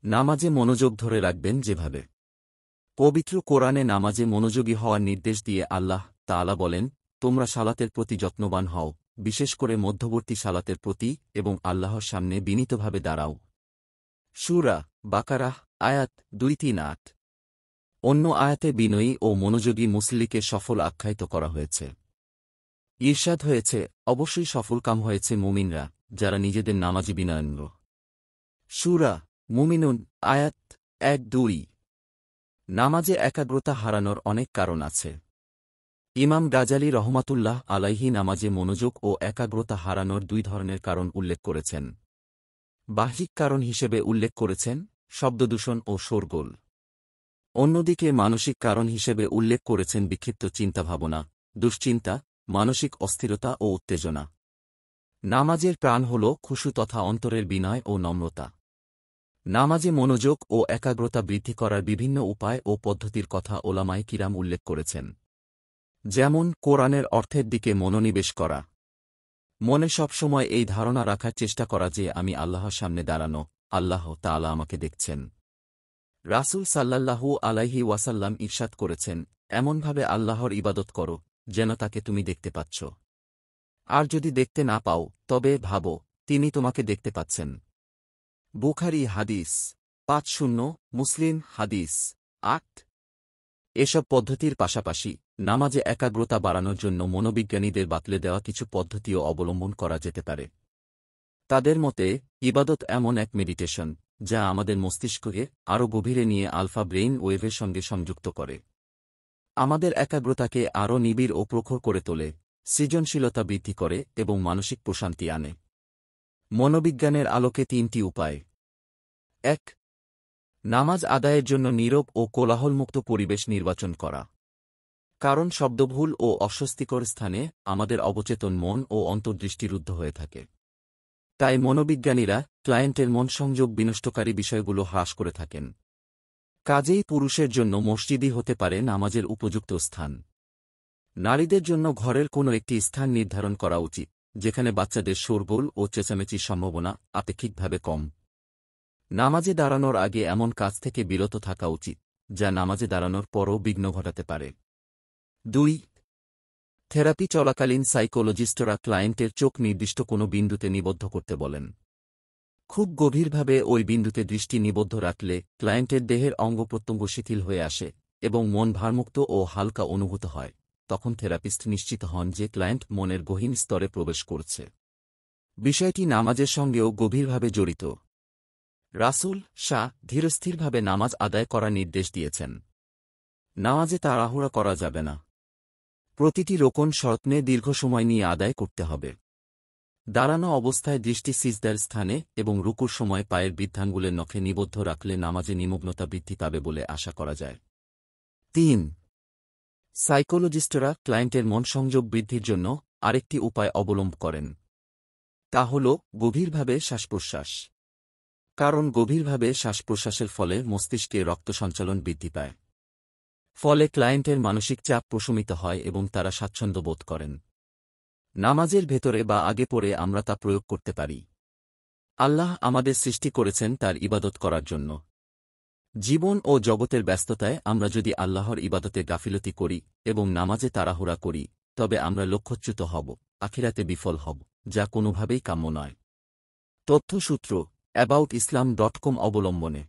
নামাজে মনোযোগ ধরে রাখবেন যেভাবে। পবিত্র কোরআনে নামাজে মনোযোগী হওয়ার নির্দেশ দিয়ে আল্লাহ তাআলা বলেন, তোমরা সালাতের প্রতি যত্নবান হও, বিশেষ করে মধ্যবর্তী সালাতের প্রতি, এবং আল্লাহর সামনে বিনীতভাবে দাঁড়াও। সূরা বাকারাহ আয়াত 238। অন্য আয়াতে বিনয়ী ও মনোযোগী মুসল্লিকে সফল আখ্যায়িত করা হয়েছে। ঈর্ষাদ হয়েছে, অবশ্যই সফলকাম হয়েছে মুমিনরা, যারা নিজেদের নামাজে বিনয়ান্ব। সূরা মুমিনুন আয়াত 1-2। নামাজে একাগ্রতা হারানোর অনেক কারণ আছে। ইমাম গাজালি রহমাতুল্লাহ আলাইহি নামাজে মনোযোগ ও একাগ্রতা হারানোর দুই ধরনের কারণ উল্লেখ করেছেন। বাহ্যিক কারণ হিসেবে উল্লেখ করেছেন শব্দদূষণ ও শোরগোল। অন্যদিকে মানসিক কারণ হিসেবে উল্লেখ করেছেন বিক্ষিপ্ত চিন্তাভাবনা, দুশ্চিন্তা, মানসিক অস্থিরতা ও উত্তেজনা। নামাজের প্রাণ হল খুশু তথা অন্তরের বিনয় ও নম্রতা। নামাজে মনোযোগ ও একাগ্রতা বৃদ্ধি করার বিভিন্ন উপায় ও পদ্ধতির কথা ওলামায়ে কিরাম উল্লেখ করেছেন। যেমন কোরআনের অর্থের দিকে মনোনিবেশ করা, মনে সবসময় এই ধারণা রাখার চেষ্টা করা যে আমি আল্লাহর সামনে দাঁড়ানো, আল্লাহ তাআলা আমাকে দেখছেন। রাসূল সাল্লাল্লাহু আলাইহি ওয়াসাল্লাম ইরশাদ করেছেন, এমনভাবে আল্লাহর ইবাদত করো যেন তাকে তুমি দেখতে পাচ্ছ। আর যদি দেখতে না পাও, তবে ভাবো তিনি তোমাকে দেখতে পাচ্ছেন। বুখারী হাদিস 50, মুসলিম হাদিস 8। এসব পদ্ধতির পাশাপাশি নামাজে একাগ্রতা বাড়ানোর জন্য মনোবিজ্ঞানীদের বাতলে দেওয়া কিছু পদ্ধতিও অবলম্বন করা যেতে পারে। তাদের মতে, ইবাদত এমন এক মেডিটেশন যা আমাদের মস্তিষ্ককে আরও গভীরে নিয়ে আলফা ব্রেইন ওয়েভের সঙ্গে সংযুক্ত করে। আমাদের একাগ্রতাকে আরও নিবিড় ও প্রখর করে তোলে, সৃজনশীলতা বৃদ্ধি করে এবং মানসিক প্রশান্তি আনে। মনোবিজ্ঞানের আলোকে 3টি উপায়। 1. নামাজ আদায়ের জন্য নীরব ও কোলাহলমুক্ত পরিবেশ নির্বাচন করা। কারণ শব্দভুল ও অস্বস্তিকর স্থানে আমাদের অবচেতন মন ও অন্তর্দৃষ্টিরুদ্ধ হয়ে থাকে। তাই মনোবিজ্ঞানীরা ক্লায়েন্টের মন সংযোগ বিনষ্টকারী বিষয়গুলো হ্রাস করে থাকেন। কাজেই পুরুষের জন্য মসজিদই হতে পারে নামাজের উপযুক্ত স্থান। নারীদের জন্য ঘরের কোনো একটি স্থান নির্ধারণ করা উচিত, যেখানে বাচ্চাদের শোরগোল ও চেঁচামেচির সম্ভাবনা আপেক্ষিকভাবে কম। নামাজে দাঁড়ানোর আগে এমন কাজ থেকে বিরত থাকা উচিত, যা নামাজে দাঁড়ানোর পরও বিঘ্ন ঘটাতে পারে। 2. থেরাপি চলাকালীন সাইকোলজিস্টরা ক্লায়েন্টের চোখ নির্দিষ্ট কোনো বিন্দুতে নিবদ্ধ করতে বলেন। খুব গভীরভাবে ওই বিন্দুতে দৃষ্টি নিবদ্ধ রাখলে ক্লায়েন্টের দেহের অঙ্গপ্রত্যঙ্গ শিথিল হয়ে আসে এবং মন ভারমুক্ত ও হালকা অনুভূত হয়। তখন থেরাপিস্ট নিশ্চিত হন যে ক্লায়েন্ট মনের গহীন স্তরে প্রবেশ করছে। বিষয়টি নামাজের সঙ্গেও গভীরভাবে জড়িত। রাসূল ধীরস্থিরভাবে নামাজ আদায় করার নির্দেশ দিয়েছেন। নামাজে তাড়াহুড়া করা যাবে না। প্রতিটি রোকন শর্তনে দীর্ঘ সময় নিয়ে আদায় করতে হবে। দাঁড়ানো অবস্থায় দৃষ্টি সিজদার স্থানে এবং রুকুর সময় পায়ের বৃদ্ধাঙ্গুলের নখে নিবদ্ধ রাখলে নামাজে নিমগ্নতা বৃদ্ধি পাবে বলে আশা করা যায়। 3. সাইকোলজিস্টরা ক্লায়েন্টের মন সংযোগ বৃদ্ধির জন্য আরেকটি উপায় অবলম্বন করেন। তা হল গভীরভাবে শ্বাসপ্রশ্বাস। কারণ গভীরভাবে শ্বাসপ্রশ্বাসের ফলে মস্তিষ্কে রক্ত সঞ্চালন বৃদ্ধি পায়। ফলে ক্লায়েন্টের মানসিক চাপ প্রশমিত হয় এবং তারা স্বাচ্ছন্দ্য বোধ করেন। নামাজের ভেতরে বা আগে পরে আমরা তা প্রয়োগ করতে পারি। আল্লাহ আমাদের সৃষ্টি করেছেন তার ইবাদত করার জন্য। জীবন ও জগতের ব্যস্ততায় আমরা যদি আল্লাহর ইবাদতে গাফিলতি করি এবং নামাজে তাড়াহুড়া করি, তবে আমরা লক্ষ্যচ্যুত হব, আখিরাতে বিফল হব, যা কোনোভাবেই কাম্য নয়। তথ্যসূত্র: aboutislam.com অবলম্বনে।